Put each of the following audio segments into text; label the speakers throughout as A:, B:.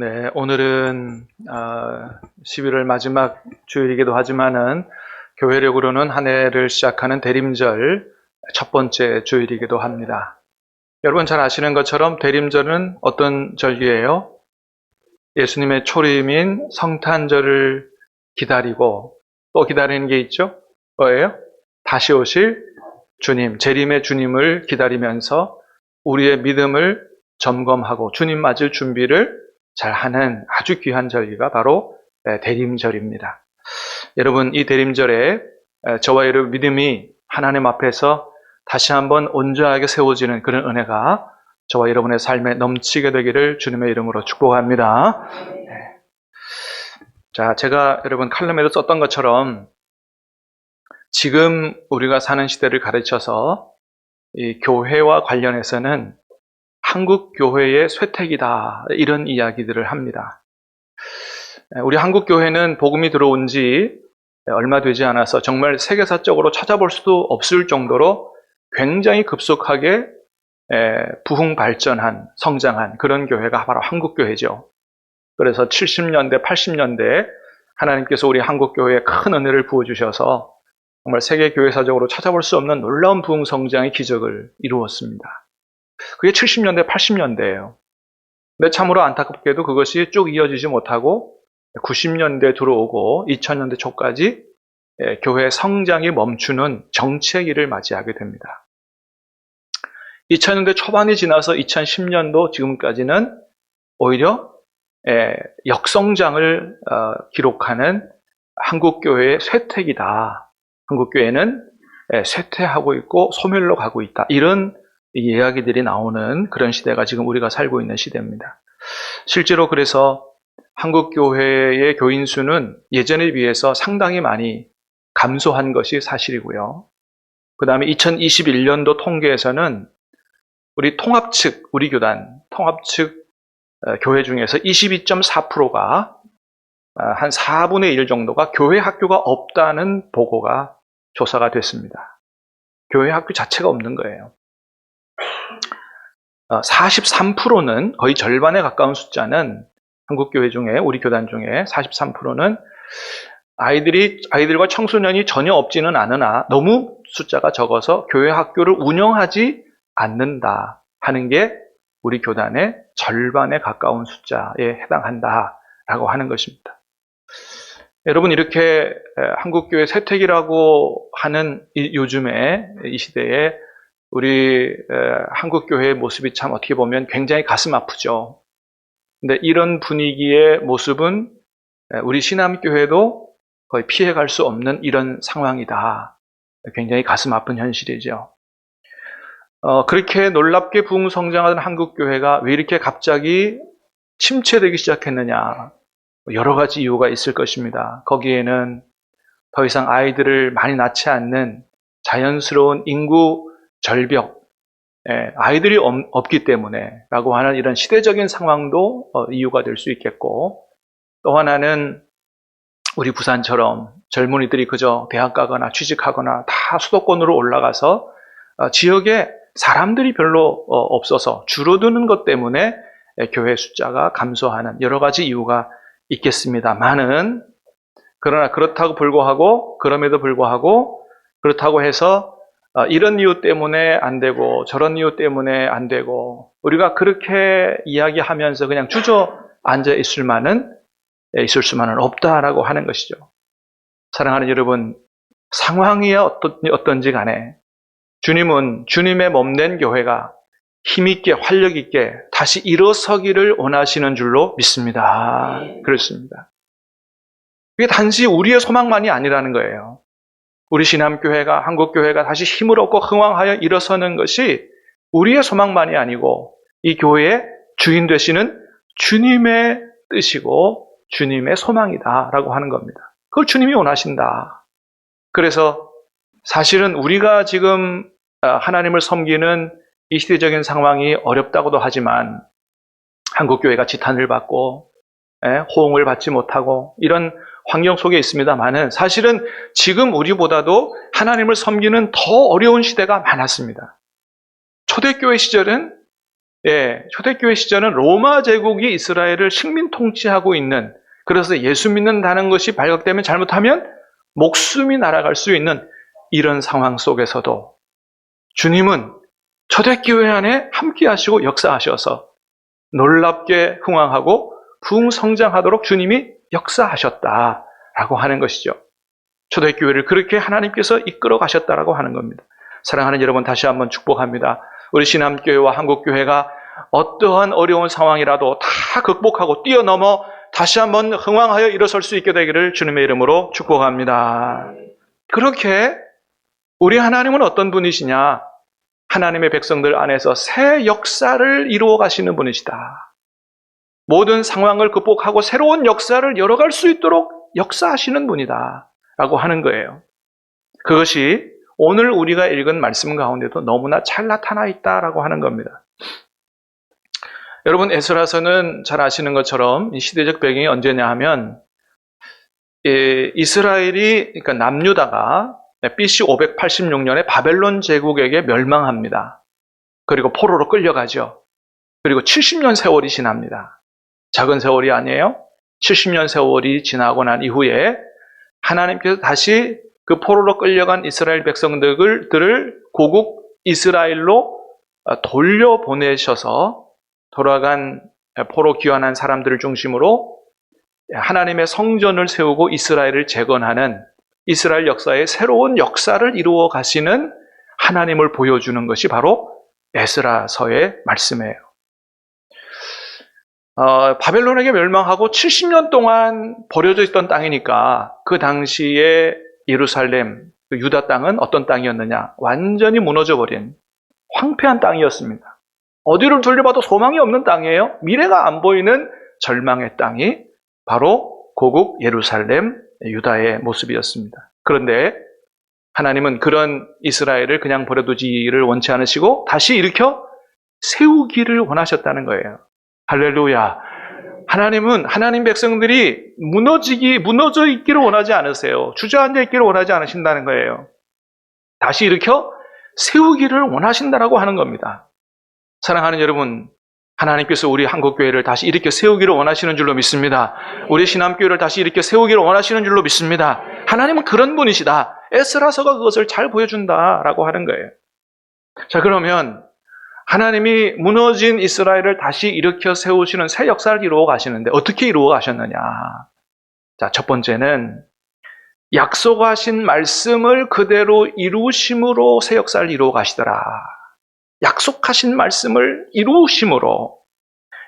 A: 네, 오늘은 11월 마지막 주일이기도 하지만은 교회력으로는 한 해를 시작하는 대림절 첫 번째 주일이기도 합니다. 여러분 잘 아시는 것처럼 대림절은 어떤 절기예요? 예수님의 초림인 성탄절을 기다리고 또 기다리는 게 있죠? 뭐예요? 다시 오실 주님, 재림의 주님을 기다리면서 우리의 믿음을 점검하고 주님 맞을 준비를 잘 하는 아주 귀한 절기가 바로 대림절입니다. 여러분, 이 대림절에 저와 여러분 믿음이 하나님 앞에서 다시 한번 온전하게 세워지는 그런 은혜가 저와 여러분의 삶에 넘치게 되기를 주님의 이름으로 축복합니다. 자, 제가 여러분 칼럼에도 썼던 것처럼 지금 우리가 사는 시대를 가르쳐서 이 교회와 관련해서는 한국 교회의 쇠퇴기다 이런 이야기들을 합니다. 우리 한국 교회는 복음이 들어온 지 얼마 되지 않아서 정말 세계사적으로 찾아볼 수도 없을 정도로 굉장히 급속하게 부흥 발전한 성장한 그런 교회가 바로 한국 교회죠. 그래서 70년대, 80년대 하나님께서 우리 한국 교회에 큰 은혜를 부어주셔서 정말 세계 교회사적으로 찾아볼 수 없는 놀라운 부흥 성장의 기적을 이루었습니다. 그게 70년대, 80년대예요. 근데 참으로 안타깝게도 그것이 쭉 이어지지 못하고 90년대 들어오고 2000년대 초까지 교회 성장이 멈추는 정체의 일을 맞이하게 됩니다. 2000년대 초반이 지나서 2010년도 지금까지는 오히려 역성장을 기록하는 한국교회의 쇠퇴기다. 한국교회는 쇠퇴하고 있고 소멸로 가고 있다. 이런 이야기들이 나오는 그런 시대가 지금 우리가 살고 있는 시대입니다. 실제로 그래서 한국교회의 교인 수는 예전에 비해서 상당히 많이 감소한 것이 사실이고요. 그 다음에 2021년도 통계에서는 우리 통합 측, 우리 교단, 통합 측 교회 중에서 22.4%가 한 4분의 1 정도가 교회 학교가 없다는 보고가 조사가 됐습니다. 교회 학교 자체가 없는 거예요. 43%는 거의 절반에 가까운 숫자는 한국교회 중에 우리 교단 중에 43%는 아이들과 청소년이 전혀 없지는 않으나 너무 숫자가 적어서 교회 학교를 운영하지 않는다 하는 게 우리 교단의 절반에 가까운 숫자에 해당한다라고 하는 것입니다. 여러분 이렇게 한국교회 쇠퇴기라고 하는 요즘에 이 시대에 우리 한국교회의 모습이 참 어떻게 보면 굉장히 가슴 아프죠. 근데 이런 분위기의 모습은 우리 신암교회도 거의 피해갈 수 없는 이런 상황이다. 굉장히 가슴 아픈 현실이죠. 그렇게 놀랍게 부흥 성장하던 한국교회가 왜 이렇게 갑자기 침체되기 시작했느냐. 여러 가지 이유가 있을 것입니다. 거기에는 더 이상 아이들을 많이 낳지 않는 자연스러운 인구 절벽, 아이들이 없기 때문에 라고 하는 이런 시대적인 상황도 이유가 될 수 있겠고, 또 하나는 우리 부산처럼 젊은이들이 그저 대학 가거나 취직하거나 다 수도권으로 올라가서 지역에 사람들이 별로 없어서 줄어드는 것 때문에 교회 숫자가 감소하는 여러 가지 이유가 있겠습니다만은, 그러나 그럼에도 불구하고 그렇다고 해서 이런 이유 때문에 안 되고 저런 이유 때문에 안 되고 우리가 그렇게 이야기하면서 그냥 주저앉아 있을 수만은 없다라고 하는 것이죠. 사랑하는 여러분, 상황이 어떤지 간에 주님은 주님의 몸된 교회가 힘있게 활력있게 다시 일어서기를 원하시는 줄로 믿습니다. 그렇습니다. 그게 단지 우리의 소망만이 아니라는 거예요. 우리 신암교회가, 한국교회가 다시 힘을 얻고 흥왕하여 일어서는 것이 우리의 소망만이 아니고 이 교회의 주인 되시는 주님의 뜻이고 주님의 소망이다라고 하는 겁니다. 그걸 주님이 원하신다. 그래서 사실은 우리가 지금 하나님을 섬기는 이 시대적인 상황이 어렵다고도 하지만 한국교회가 지탄을 받고 호응을 받지 못하고 이런 환경 속에 있습니다만은 사실은 지금 우리보다도 하나님을 섬기는 더 어려운 시대가 많았습니다. 초대교회 시절은 초대교회 시절은 로마 제국이 이스라엘을 식민 통치하고 있는, 그래서 예수 믿는다는 것이 발각되면 잘못하면 목숨이 날아갈 수 있는 이런 상황 속에서도 주님은 초대교회 안에 함께 하시고 역사하셔서 놀랍게 흥왕하고 부흥성장하도록 주님이 역사하셨다라고 하는 것이죠. 초대교회를 그렇게 하나님께서 이끌어 가셨다라고 하는 겁니다. 사랑하는 여러분, 다시 한번 축복합니다. 우리 신암교회와 한국교회가 어떠한 어려운 상황이라도 다 극복하고 뛰어넘어 다시 한번 흥왕하여 일어설 수 있게 되기를 주님의 이름으로 축복합니다. 그렇게 우리 하나님은 어떤 분이시냐? 하나님의 백성들 안에서 새 역사를 이루어 가시는 분이시다. 모든 상황을 극복하고 새로운 역사를 열어갈 수 있도록 역사하시는 분이다 라고 하는 거예요. 그것이 오늘 우리가 읽은 말씀 가운데도 너무나 잘 나타나 있다라고 하는 겁니다. 여러분, 에스라서는 잘 아시는 것처럼 시대적 배경이 언제냐 하면 이스라엘이, 그러니까 남유다가 BC 586년에 바벨론 제국에게 멸망합니다. 그리고 포로로 끌려가죠. 그리고 70년 세월이 지납니다. 작은 세월이 아니에요. 70년 세월이 지나고 난 이후에 하나님께서 다시 그 포로로 끌려간 이스라엘 백성들을 고국 이스라엘로 돌려보내셔서 돌아간 포로 귀환한 사람들을 중심으로 하나님의 성전을 세우고 이스라엘을 재건하는 이스라엘 역사의 새로운 역사를 이루어 가시는 하나님을 보여주는 것이 바로 에스라서의 말씀이에요. 바벨론에게 멸망하고 70년 동안 버려져 있던 땅이니까 그 당시에 예루살렘, 유다 땅은 어떤 땅이었느냐? 완전히 무너져버린 황폐한 땅이었습니다. 어디를 돌려봐도 소망이 없는 땅이에요. 미래가 안 보이는 절망의 땅이 바로 고국 예루살렘, 유다의 모습이었습니다. 그런데 하나님은 그런 이스라엘을 그냥 버려두지를 원치 않으시고 다시 일으켜 세우기를 원하셨다는 거예요. 할렐루야. 하나님은 하나님 백성들이 무너져 있기를 원하지 않으세요. 주저앉아 있기를 원하지 않으신다는 거예요. 다시 일으켜 세우기를 원하신다라고 하는 겁니다. 사랑하는 여러분, 하나님께서 우리 한국교회를 다시 일으켜 세우기를 원하시는 줄로 믿습니다. 우리 신암교회를 다시 일으켜 세우기를 원하시는 줄로 믿습니다. 하나님은 그런 분이시다. 에스라서가 그것을 잘 보여준다라고 하는 거예요. 자, 그러면 하나님이 무너진 이스라엘을 다시 일으켜 세우시는 새 역사를 이루어 가시는데 어떻게 이루어 가셨느냐? 자, 첫 번째는 약속하신 말씀을 그대로 이루심으로 새 역사를 이루어 가시더라. 약속하신 말씀을 이루심으로.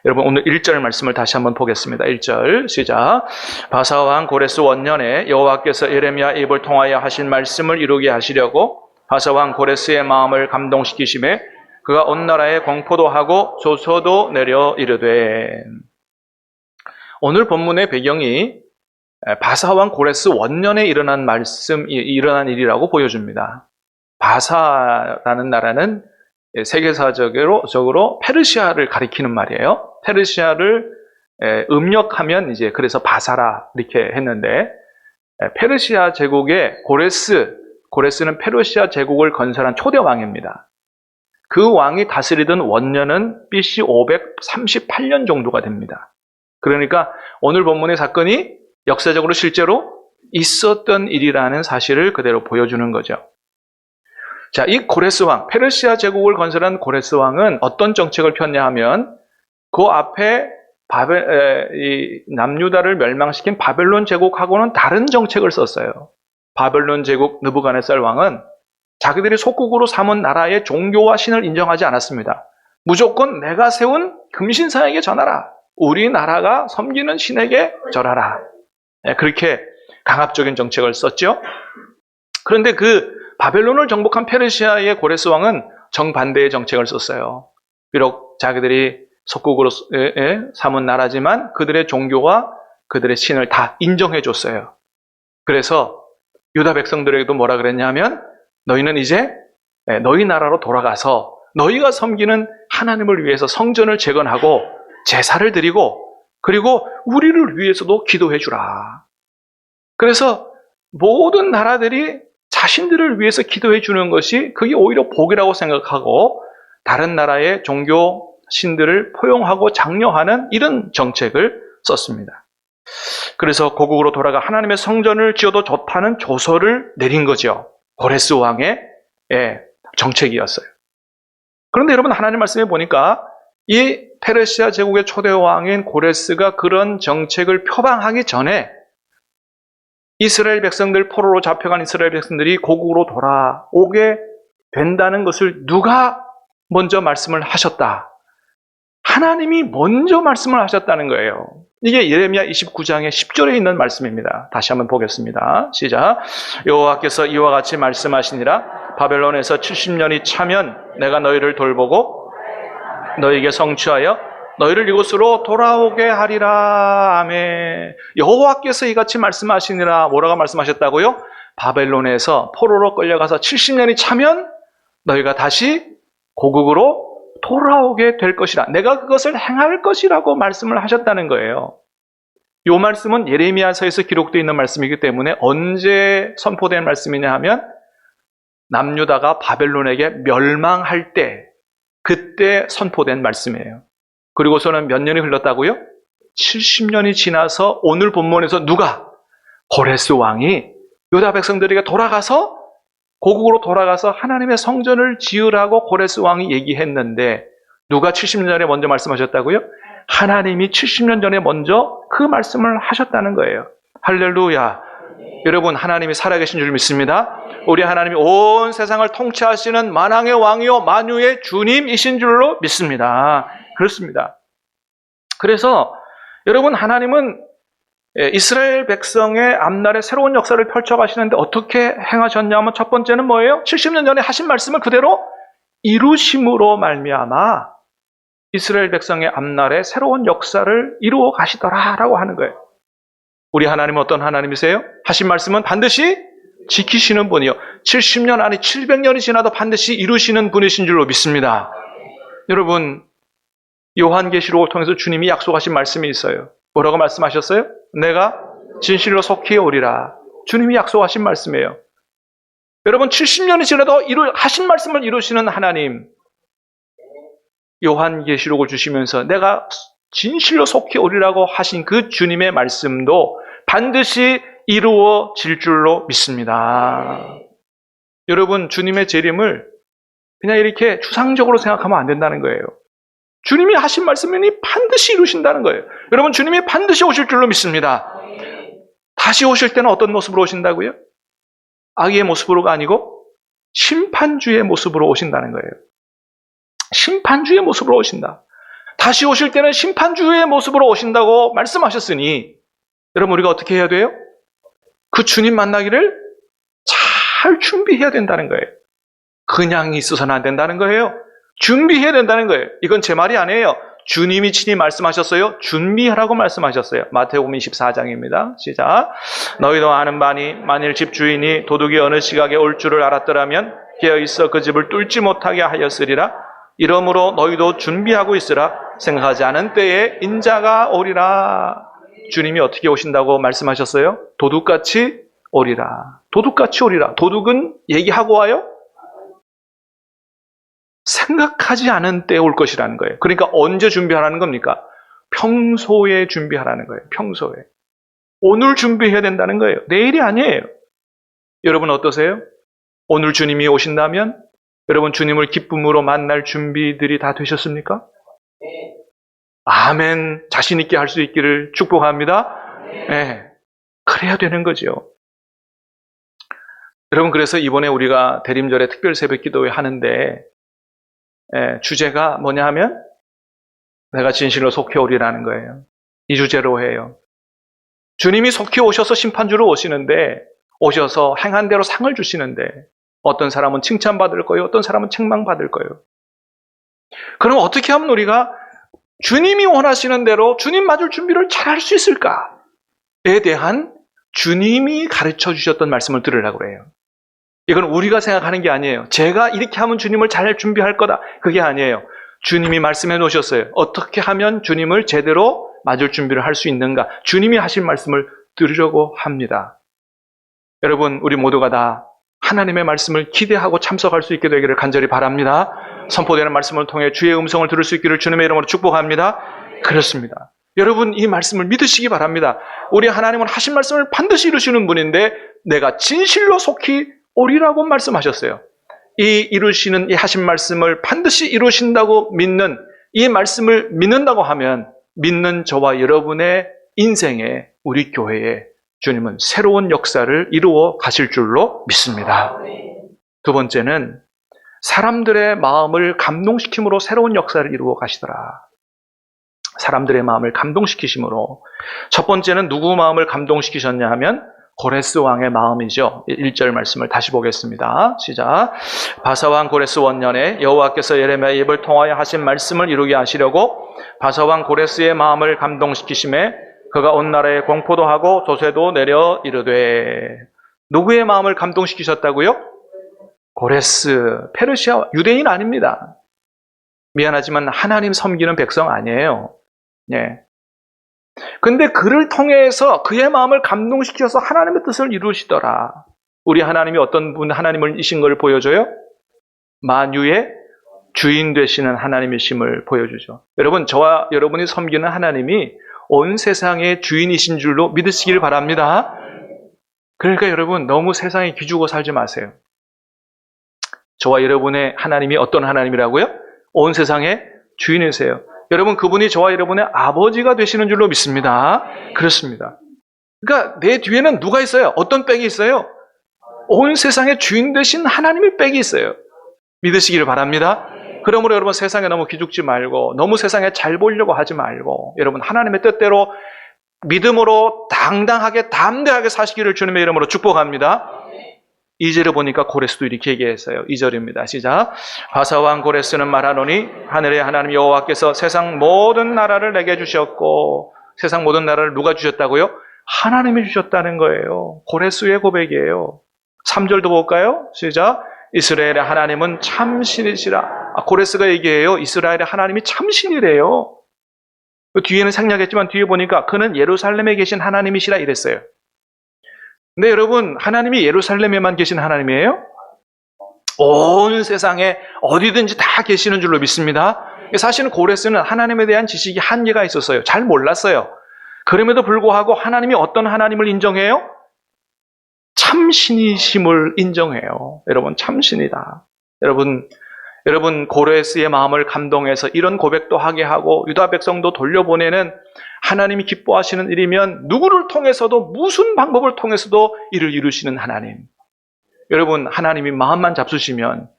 A: 여러분, 오늘 1절 말씀을 다시 한번 보겠습니다. 1절 시작. 바사왕 고레스 원년에 여호와께서 예레미야 입을 통하여 하신 말씀을 이루게 하시려고 바사왕 고레스의 마음을 감동시키심에 그가 온 나라에 공포도 하고 조서도 내려 이르되. 오늘 본문의 배경이 바사왕 고레스 원년에 일어난 일이라고 보여줍니다. 바사라는 나라는 세계사적으로 페르시아를 가리키는 말이에요. 페르시아를 음력하면 이제 그래서 바사라 이렇게 했는데, 페르시아 제국의 고레스는 페르시아 제국을 건설한 초대 왕입니다. 그 왕이 다스리던 원년은 BC 538년 정도가 됩니다. 그러니까 오늘 본문의 사건이 역사적으로 실제로 있었던 일이라는 사실을 그대로 보여주는 거죠. 자, 이 고레스 왕, 페르시아 제국을 건설한 고레스 왕은 어떤 정책을 폈냐 하면 그 앞에 남유다를 멸망시킨 바벨론 제국하고는 다른 정책을 썼어요. 바벨론 제국 느부갓네살 왕은 자기들이 속국으로 삼은 나라의 종교와 신을 인정하지 않았습니다. 무조건 내가 세운 금신상에게 전하라. 우리나라가 섬기는 신에게 절하라. 그렇게 강압적인 정책을 썼죠. 그런데 그 바벨론을 정복한 페르시아의 고레스 왕은 정반대의 정책을 썼어요. 비록 자기들이 속국으로 삼은 나라지만 그들의 종교와 그들의 신을 다 인정해 줬어요. 그래서 유다 백성들에게도 뭐라 그랬냐면 너희는 이제 너희 나라로 돌아가서 너희가 섬기는 하나님을 위해서 성전을 재건하고 제사를 드리고 그리고 우리를 위해서도 기도해 주라. 그래서 모든 나라들이 자신들을 위해서 기도해 주는 것이 그게 오히려 복이라고 생각하고 다른 나라의 종교 신들을 포용하고 장려하는 이런 정책을 썼습니다. 그래서 고국으로 돌아가 하나님의 성전을 지어도 좋다는 조서를 내린 거죠. 고레스 왕의 정책이었어요. 그런데 여러분, 하나님 말씀에 보니까 이 페르시아 제국의 초대 왕인 고레스가 그런 정책을 표방하기 전에 이스라엘 백성들, 포로로 잡혀간 이스라엘 백성들이 고국으로 돌아오게 된다는 것을 누가 먼저 말씀을 하셨다? 하나님이 먼저 말씀을 하셨다는 거예요. 이게 예레미야 29장의 10절에 있는 말씀입니다. 다시 한번 보겠습니다. 시작. 여호와께서 이와 같이 말씀하시니라. 바벨론에서 70년이 차면 내가 너희를 돌보고 너희에게 성취하여 너희를 이곳으로 돌아오게 하리라. 아멘. 여호와께서 이같이 말씀하시니라. 뭐라고 말씀하셨다고요? 바벨론에서 포로로 끌려가서 70년이 차면 너희가 다시 고국으로 돌아오게 될 것이라. 내가 그것을 행할 것이라고 말씀을 하셨다는 거예요. 이 말씀은 예레미야서에서 기록되어 있는 말씀이기 때문에 언제 선포된 말씀이냐 하면 남유다가 바벨론에게 멸망할 때, 그때 선포된 말씀이에요. 그리고서는 몇 년이 흘렀다고요? 70년이 지나서 오늘 본문에서 누가? 고레스 왕이 유다 백성들에게 돌아가서 고국으로 돌아가서 하나님의 성전을 지으라고 고레스 왕이 얘기했는데 누가 70년 전에 먼저 말씀하셨다고요? 하나님이 70년 전에 먼저 그 말씀을 하셨다는 거예요. 할렐루야. 여러분, 하나님이 살아계신 줄 믿습니다. 우리 하나님이 온 세상을 통치하시는 만왕의 왕이요 만유의 주님이신 줄로 믿습니다. 그렇습니다. 그래서 여러분, 하나님은 이스라엘 백성의 앞날에 새로운 역사를 펼쳐가시는데 어떻게 행하셨냐면 첫 번째는 뭐예요? 70년 전에 하신 말씀을 그대로 이루심으로 말미암아 이스라엘 백성의 앞날에 새로운 역사를 이루어 가시더라라고 하는 거예요. 우리 하나님은 어떤 하나님이세요? 하신 말씀은 반드시 지키시는 분이요. 70년 아니 700년이 지나도 반드시 이루시는 분이신 줄로 믿습니다. 여러분, 요한계시록을 통해서 주님이 약속하신 말씀이 있어요. 뭐라고 말씀하셨어요? 내가 진실로 속히 오리라. 주님이 약속하신 말씀이에요. 여러분, 70년이 지나도 하신 말씀을 이루시는 하나님, 요한계시록을 주시면서 내가 진실로 속히 오리라고 하신 그 주님의 말씀도 반드시 이루어질 줄로 믿습니다. 여러분, 주님의 재림을 그냥 이렇게 추상적으로 생각하면 안 된다는 거예요. 주님이 하신 말씀이니 반드시 이루신다는 거예요. 여러분, 주님이 반드시 오실 줄로 믿습니다. 다시 오실 때는 어떤 모습으로 오신다고요? 악의 모습으로가 아니고 심판주의 모습으로 오신다는 거예요. 심판주의 모습으로 오신다. 다시 오실 때는 심판주의 모습으로 오신다고 말씀하셨으니 여러분, 우리가 어떻게 해야 돼요? 그 주님 만나기를 잘 준비해야 된다는 거예요. 그냥 있어서는 안 된다는 거예요. 준비해야 된다는 거예요. 이건 제 말이 아니에요. 주님이 친히 말씀하셨어요. 준비하라고 말씀하셨어요. 마태복음 24장입니다. 시작. 너희도 아는 바니 만일 집주인이 도둑이 어느 시각에 올 줄을 알았더라면 깨어있어 그 집을 뚫지 못하게 하였으리라. 이러므로 너희도 준비하고 있으라. 생각하지 않은 때에 인자가 오리라. 주님이 어떻게 오신다고 말씀하셨어요? 도둑같이 오리라. 도둑같이 오리라. 도둑은 얘기하고 와요? 생각하지 않은 때에 올 것이라는 거예요. 그러니까 언제 준비하라는 겁니까? 평소에 준비하라는 거예요. 평소에. 오늘 준비해야 된다는 거예요. 내일이 아니에요. 여러분 어떠세요? 오늘 주님이 오신다면 여러분 주님을 기쁨으로 만날 준비들이 다 되셨습니까? 네. 아멘. 자신 있게 할 수 있기를 축복합니다. 네. 그래야 되는 거죠. 여러분, 그래서 이번에 우리가 대림절에 특별 새벽 기도회 하는데 주제가 뭐냐 하면 내가 진실로 속히 오리라는 거예요. 이 주제로 해요. 주님이 속히 오셔서 심판주로 오시는데, 오셔서 행한 대로 상을 주시는데 어떤 사람은 칭찬받을 거예요. 어떤 사람은 책망받을 거예요. 그럼 어떻게 하면 우리가 주님이 원하시는 대로 주님 맞을 준비를 잘 할 수 있을까에 대한 주님이 가르쳐 주셨던 말씀을 들으려고 해요. 이건 우리가 생각하는 게 아니에요. 제가 이렇게 하면 주님을 잘 준비할 거다. 그게 아니에요. 주님이 말씀해 놓으셨어요. 어떻게 하면 주님을 제대로 맞을 준비를 할 수 있는가. 주님이 하신 말씀을 들으려고 합니다. 여러분, 우리 모두가 다 하나님의 말씀을 기대하고 참석할 수 있게 되기를 간절히 바랍니다. 선포되는 말씀을 통해 주의 음성을 들을 수 있기를 주님의 이름으로 축복합니다. 그렇습니다. 여러분 이 말씀을 믿으시기 바랍니다. 우리 하나님은 하신 말씀을 반드시 이루시는 분인데 내가 진실로 속히 오리라고 말씀하셨어요. 이 이루시는 이 하신 말씀을 반드시 이루신다고 믿는 이 말씀을 믿는다고 하면 믿는 저와 여러분의 인생에 우리 교회에 주님은 새로운 역사를 이루어 가실 줄로 믿습니다. 두 번째는 사람들의 마음을 감동시킴으로 새로운 역사를 이루어 가시더라. 사람들의 마음을 감동시키심으로 첫 번째는 누구 마음을 감동시키셨냐 하면 고레스 왕의 마음이죠. 1절 말씀을 다시 보겠습니다. 시작. 바사왕 고레스 원년에 여호와께서 예레미야의 입을 통하여 하신 말씀을 이루게 하시려고 바사왕 고레스의 마음을 감동시키심에 그가 온 나라에 공포도 하고 조세도 내려 이르되. 누구의 마음을 감동시키셨다고요? 고레스, 페르시아 유대인 아닙니다. 미안하지만 하나님 섬기는 백성 아니에요. 예. 근데 그를 통해서 그의 마음을 감동시켜서 하나님의 뜻을 이루시더라. 우리 하나님이 어떤 분 하나님이신 걸 보여줘요? 만유의 주인 되시는 하나님이심을 보여주죠. 여러분, 저와 여러분이 섬기는 하나님이 온 세상의 주인이신 줄로 믿으시길 바랍니다. 그러니까 여러분 너무 세상에 기죽어 살지 마세요. 저와 여러분의 하나님이 어떤 하나님이라고요? 온 세상의 주인이세요. 여러분 그분이 저와 여러분의 아버지가 되시는 줄로 믿습니다. 그렇습니다. 그러니까 내 뒤에는 누가 있어요? 어떤 백이 있어요? 온 세상의 주인 되신 하나님의 백이 있어요. 믿으시기를 바랍니다. 그러므로 여러분 세상에 너무 기죽지 말고 너무 세상에 잘 보이려고 하지 말고 여러분 하나님의 뜻대로 믿음으로 당당하게 담대하게 사시기를 주님의 이름으로 축복합니다. 2절을 보니까 고레스도 이렇게 얘기했어요. 2절입니다. 시작. 바사왕 고레스는 말하노니 하늘의 하나님 여호와께서 세상 모든 나라를 내게 주셨고 세상 모든 나라를 누가 주셨다고요? 하나님이 주셨다는 거예요. 고레스의 고백이에요. 3절도 볼까요? 시작. 이스라엘의 하나님은 참신이시라. 고레스가 얘기해요. 이스라엘의 하나님이 참신이래요. 뒤에는 생략했지만 뒤에 보니까 그는 예루살렘에 계신 하나님이시라 이랬어요. 근데 여러분 하나님이 예루살렘에만 계신 하나님이에요? 온 세상에 어디든지 다 계시는 줄로 믿습니다. 사실은 고레스는 하나님에 대한 지식이 한계가 있었어요. 잘 몰랐어요. 그럼에도 불구하고 하나님이 어떤 하나님을 인정해요? 참신이심을 인정해요. 여러분 참신이다. 여러분 고레스의 마음을 감동해서 이런 고백도 하게 하고 유다 백성도 돌려보내는 하나님이 기뻐하시는 일이면 누구를 통해서도 무슨 방법을 통해서도 이를 이루시는 하나님. 여러분 하나님이 마음만 잡수시면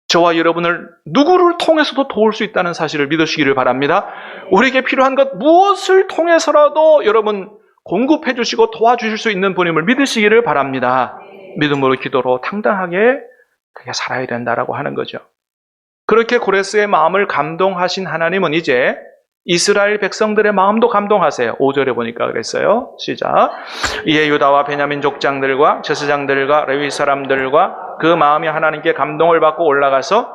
A: 저와 여러분을 누구를 통해서도 도울 수 있다는 사실을 믿으시기를 바랍니다. 우리에게 필요한 것 무엇을 통해서라도 여러분 공급해 주시고 도와주실 수 있는 분임을 믿으시기를 바랍니다. 믿음으로 기도로 당당하게 그게 살아야 된다라고 하는 거죠. 그렇게 고레스의 마음을 감동하신 하나님은 이제 이스라엘 백성들의 마음도 감동하세요. 5절에 보니까 그랬어요. 시작. 이에 유다와 베냐민 족장들과 제사장들과 레위 사람들과 그 마음이 하나님께 감동을 받고 올라가서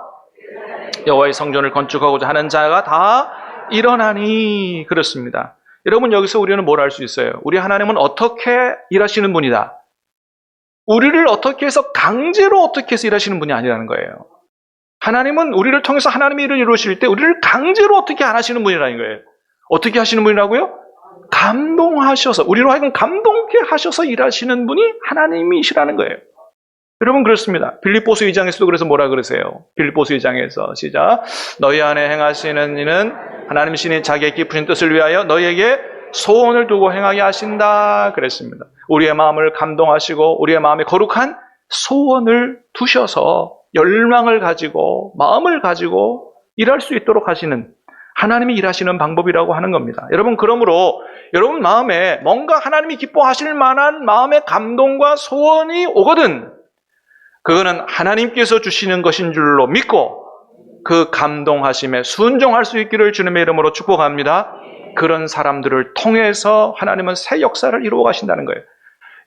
A: 여호와의 성전을 건축하고자 하는 자가 다 일어나니. 그렇습니다. 여러분 여기서 우리는 뭘 알 수 있어요? 우리 하나님은 어떻게 일하시는 분이다. 우리를 어떻게 해서 강제로 어떻게 해서 일하시는 분이 아니라는 거예요. 하나님은 우리를 통해서 하나님의 일을 이루실 때 우리를 강제로 어떻게 안 하시는 분이라는 거예요. 어떻게 하시는 분이라고요? 감동하셔서 우리로 하여금 감동케 하셔서 일하시는 분이 하나님이시라는 거예요. 여러분 그렇습니다. 빌립보서 2장에서도 그래서 뭐라 그러세요? 빌립보서 2장에서 시작. 너희 안에 행하시는 이는 하나님 신이 자기의 깊으신 뜻을 위하여 너희에게 소원을 두고 행하게 하신다 그랬습니다. 우리의 마음을 감동하시고 우리의 마음에 거룩한 소원을 두셔서 열망을 가지고 마음을 가지고 일할 수 있도록 하시는 하나님이 일하시는 방법이라고 하는 겁니다. 여러분 그러므로 여러분 마음에 뭔가 하나님이 기뻐하실 만한 마음의 감동과 소원이 오거든 그거는 하나님께서 주시는 것인 줄로 믿고 그 감동하심에 순종할 수 있기를 주님의 이름으로 축복합니다. 그런 사람들을 통해서 하나님은 새 역사를 이루어 가신다는 거예요.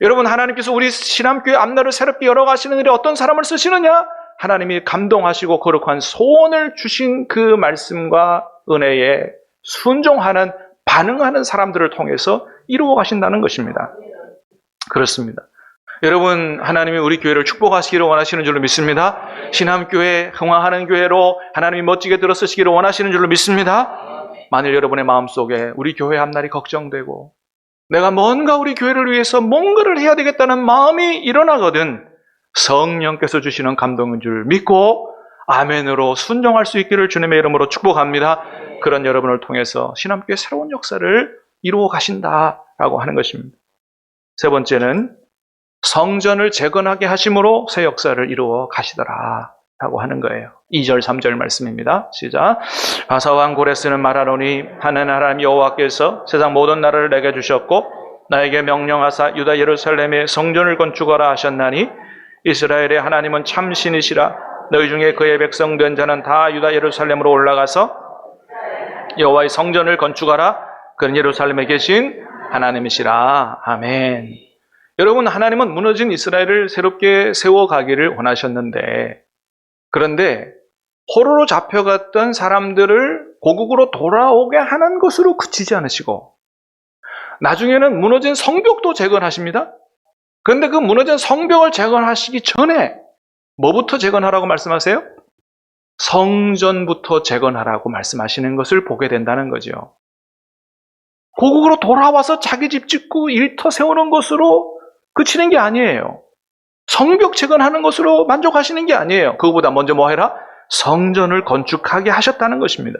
A: 여러분 하나님께서 우리 신암교회 앞날을 새롭게 열어가시는 일에 어떤 사람을 쓰시느냐? 하나님이 감동하시고 거룩한 소원을 주신 그 말씀과 은혜에 순종하는 반응하는 사람들을 통해서 이루어 가신다는 것입니다. 그렇습니다. 여러분, 하나님이 우리 교회를 축복하시기를 원하시는 줄로 믿습니다. 신함교회, 흥황하는 교회로 하나님이 멋지게 들어쓰시기를 원하시는 줄로 믿습니다. 만일 여러분의 마음속에 우리 교회 앞날이 걱정되고 내가 뭔가 우리 교회를 위해서 뭔가를 해야 되겠다는 마음이 일어나거든 성령께서 주시는 감동인 줄 믿고 아멘으로 순종할 수 있기를 주님의 이름으로 축복합니다. 그런 여러분을 통해서 신함교회 새로운 역사를 이루어 가신다라고 하는 것입니다. 세 번째는 성전을 재건하게 하심으로 새 역사를 이루어 가시더라 라고 하는 거예요. 2절 3절 말씀입니다. 시작. 바사왕 고레스는 말하노니 하나님 여호와께서 세상 모든 나라를 내게 주셨고 나에게 명령하사 유다 예루살렘에 성전을 건축하라 하셨나니 이스라엘의 하나님은 참 신이시라. 너희 중에 그의 백성 된 자는 다 유다 예루살렘으로 올라가서 여호와의 성전을 건축하라. 그는 예루살렘에 계신 하나님이시라. 아멘. 여러분, 하나님은 무너진 이스라엘을 새롭게 세워가기를 원하셨는데 그런데 포로로 잡혀갔던 사람들을 고국으로 돌아오게 하는 것으로 그치지 않으시고 나중에는 무너진 성벽도 재건하십니다. 그런데 그 무너진 성벽을 재건하시기 전에 뭐부터 재건하라고 말씀하세요? 성전부터 재건하라고 말씀하시는 것을 보게 된다는 거죠. 고국으로 돌아와서 자기 집 짓고 일터 세우는 것으로 그치는 게 아니에요. 성벽 재건하는 것으로 만족하시는 게 아니에요. 그거보다 먼저 뭐 해라? 성전을 건축하게 하셨다는 것입니다.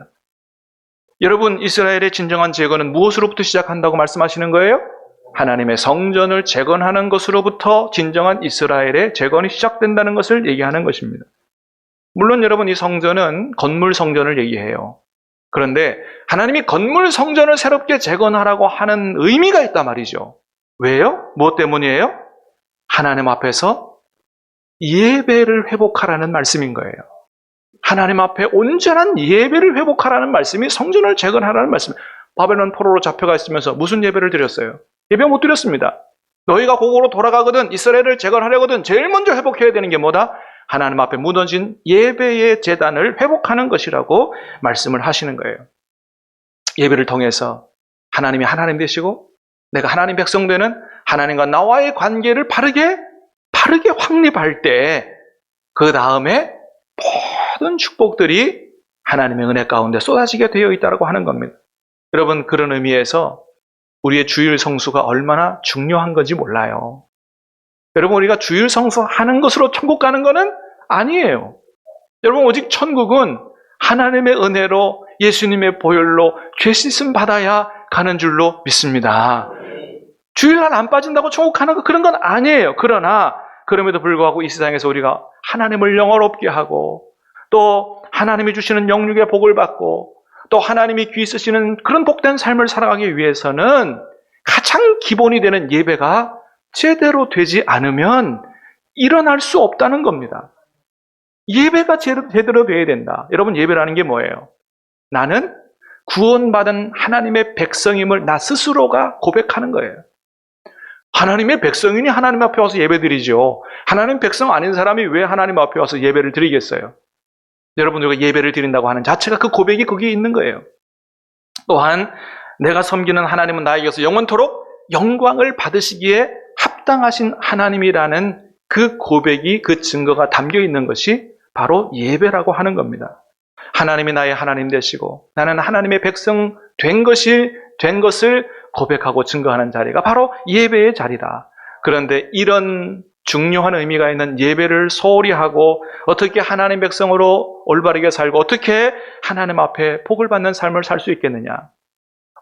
A: 여러분, 이스라엘의 진정한 재건은 무엇으로부터 시작한다고 말씀하시는 거예요? 하나님의 성전을 재건하는 것으로부터 진정한 이스라엘의 재건이 시작된다는 것을 얘기하는 것입니다. 물론 여러분, 이 성전은 건물 성전을 얘기해요. 그런데 하나님이 건물 성전을 새롭게 재건하라고 하는 의미가 있단 말이죠. 왜요? 무엇 때문이에요? 하나님 앞에서 예배를 회복하라는 말씀인 거예요. 하나님 앞에 온전한 예배를 회복하라는 말씀이 성전을 재건하라는 말씀. 바벨론 포로로 잡혀가 있으면서 무슨 예배를 드렸어요? 예배 못 드렸습니다. 너희가 고국으로 돌아가거든 이스라엘을 재건하려거든 제일 먼저 회복해야 되는 게 뭐다? 하나님 앞에 무너진 예배의 제단을 회복하는 것이라고 말씀을 하시는 거예요. 예배를 통해서 하나님이 하나님 되시고 내가 하나님 백성 되는 하나님과 나와의 관계를 바르게 확립할 때 그 다음에 모든 축복들이 하나님의 은혜 가운데 쏟아지게 되어 있다고 하는 겁니다. 여러분, 그런 의미에서 우리의 주일 성수가 얼마나 중요한 건지 몰라요. 여러분, 우리가 주일 성수하는 것으로 천국 가는 것은 아니에요. 여러분, 오직 천국은 하나님의 은혜로 예수님의 보혈로 죄 씻음 받아야 가는 줄로 믿습니다. 주일날 안 빠진다고 천국 가는 거 그런 건 아니에요. 그러나 그럼에도 불구하고 이 세상에서 우리가 하나님을 영화롭게 하고 또 하나님이 주시는 영육의 복을 받고 또 하나님이 귀 쓰시는 그런 복된 삶을 살아가기 위해서는 가장 기본이 되는 예배가 제대로 되지 않으면 일어날 수 없다는 겁니다. 예배가 제대로 돼야 된다. 여러분, 예배라는 게 뭐예요? 나는 구원받은 하나님의 백성임을 나 스스로가 고백하는 거예요. 하나님의 백성이니 하나님 앞에 와서 예배드리죠. 하나님 백성 아닌 사람이 왜 하나님 앞에 와서 예배를 드리겠어요? 여러분, 우리가 예배를 드린다고 하는 자체가 그 고백이 거기에 있는 거예요. 또한 내가 섬기는 하나님은 나에게서 영원토록 영광을 받으시기에 합당하신 하나님이라는 그 고백이, 그 증거가 담겨 있는 것이 바로 예배라고 하는 겁니다. 하나님이 나의 하나님 되시고 나는 하나님의 백성 된 것을 고백하고 증거하는 자리가 바로 예배의 자리다. 그런데 이런 중요한 의미가 있는 예배를 소홀히 하고 어떻게 하나님 백성으로 올바르게 살고 어떻게 하나님 앞에 복을 받는 삶을 살 수 있겠느냐.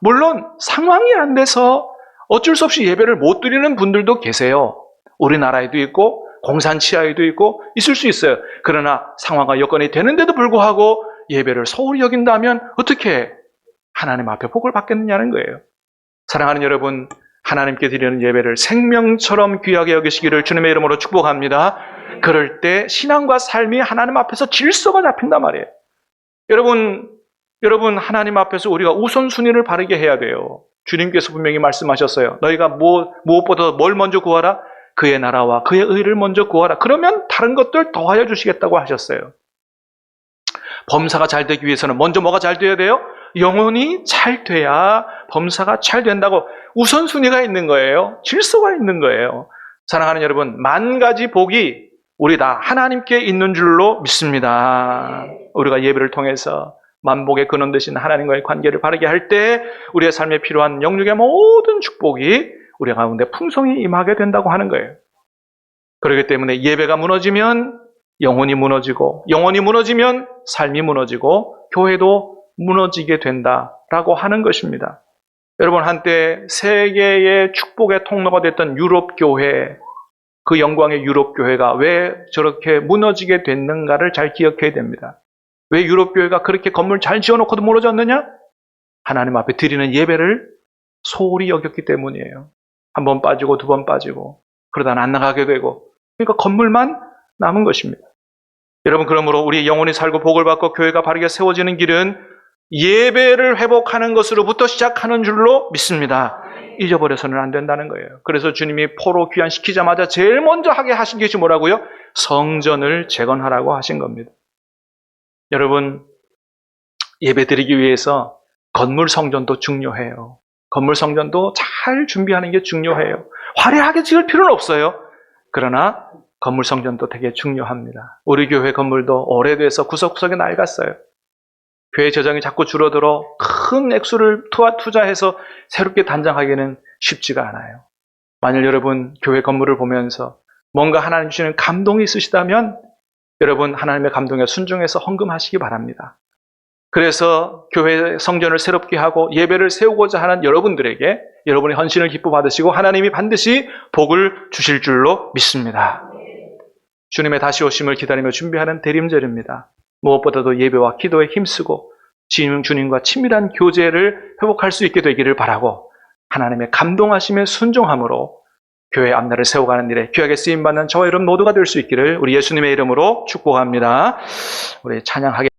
A: 물론 상황이 안 돼서 어쩔 수 없이 예배를 못 드리는 분들도 계세요. 우리나라에도 있고 공산치하에도 있고 있을 수 있어요. 그러나 상황과 여건이 되는데도 불구하고 예배를 소홀히 여긴다면 어떻게 하나님 앞에 복을 받겠느냐는 거예요. 사랑하는 여러분, 하나님께 드리는 예배를 생명처럼 귀하게 여기시기를 주님의 이름으로 축복합니다. 그럴 때 신앙과 삶이 하나님 앞에서 질서가 잡힌단 말이에요. 여러분 하나님 앞에서 우리가 우선순위를 바르게 해야 돼요. 주님께서 분명히 말씀하셨어요. 너희가 무엇보다 뭘 먼저 구하라? 그의 나라와 그의 의를 먼저 구하라. 그러면 다른 것들 더하여 주시겠다고 하셨어요. 범사가 잘 되기 위해서는 먼저 뭐가 잘 돼야 돼요? 영혼이 잘 돼야 범사가 잘 된다고 우선순위가 있는 거예요. 질서가 있는 거예요. 사랑하는 여러분, 만 가지 복이 우리 다 하나님께 있는 줄로 믿습니다. 우리가 예배를 통해서 만복의 근원 되신 하나님과의 관계를 바르게 할 때 우리의 삶에 필요한 영육의 모든 축복이 우리 가운데 풍성히 임하게 된다고 하는 거예요. 그렇기 때문에 예배가 무너지면 영혼이 무너지고, 영혼이 무너지면 삶이 무너지고, 교회도 무너지게 된다라고 하는 것입니다. 여러분, 한때 세계의 축복의 통로가 됐던 유럽 교회, 그 영광의 유럽 교회가 왜 저렇게 무너지게 됐는가를 잘 기억해야 됩니다. 왜 유럽 교회가 그렇게 건물 잘 지어놓고도 무너졌느냐? 하나님 앞에 드리는 예배를 소홀히 여겼기 때문이에요. 한 번 빠지고 두 번 빠지고 그러다 안 나가게 되고, 그러니까 건물만 남은 것입니다. 여러분, 그러므로 우리 영혼이 살고 복을 받고 교회가 바르게 세워지는 길은 예배를 회복하는 것으로부터 시작하는 줄로 믿습니다. 잊어버려서는 안 된다는 거예요. 그래서 주님이 포로 귀환시키자마자 제일 먼저 하게 하신 것이 뭐라고요? 성전을 재건하라고 하신 겁니다. 여러분, 예배 드리기 위해서 건물 성전도 중요해요. 건물 성전도 잘 준비하는 게 중요해요. 화려하게 지을 필요는 없어요. 그러나 건물 성전도 되게 중요합니다. 우리 교회 건물도 오래돼서 구석구석에 낡았어요. 교회 재정이 자꾸 줄어들어 큰 액수를 투자해서 새롭게 단장하기는 쉽지가 않아요. 만일 여러분 교회 건물을 보면서 뭔가 하나님 주시는 감동이 있으시다면 여러분 하나님의 감동에 순종해서 헌금하시기 바랍니다. 그래서 교회 성전을 새롭게 하고 예배를 세우고자 하는 여러분들에게 여러분의 헌신을 기뻐 받으시고 하나님이 반드시 복을 주실 줄로 믿습니다. 주님의 다시 오심을 기다리며 준비하는 대림절입니다. 무엇보다도 예배와 기도에 힘쓰고 주님과 친밀한 교제를 회복할 수 있게 되기를 바라고, 하나님의 감동하심에 순종함으로 교회 앞날을 세워가는 일에 귀하게 쓰임받는 저와 여러분 모두가 될 수 있기를 우리 예수님의 이름으로 축복합니다. 우리 찬양하겠습니다.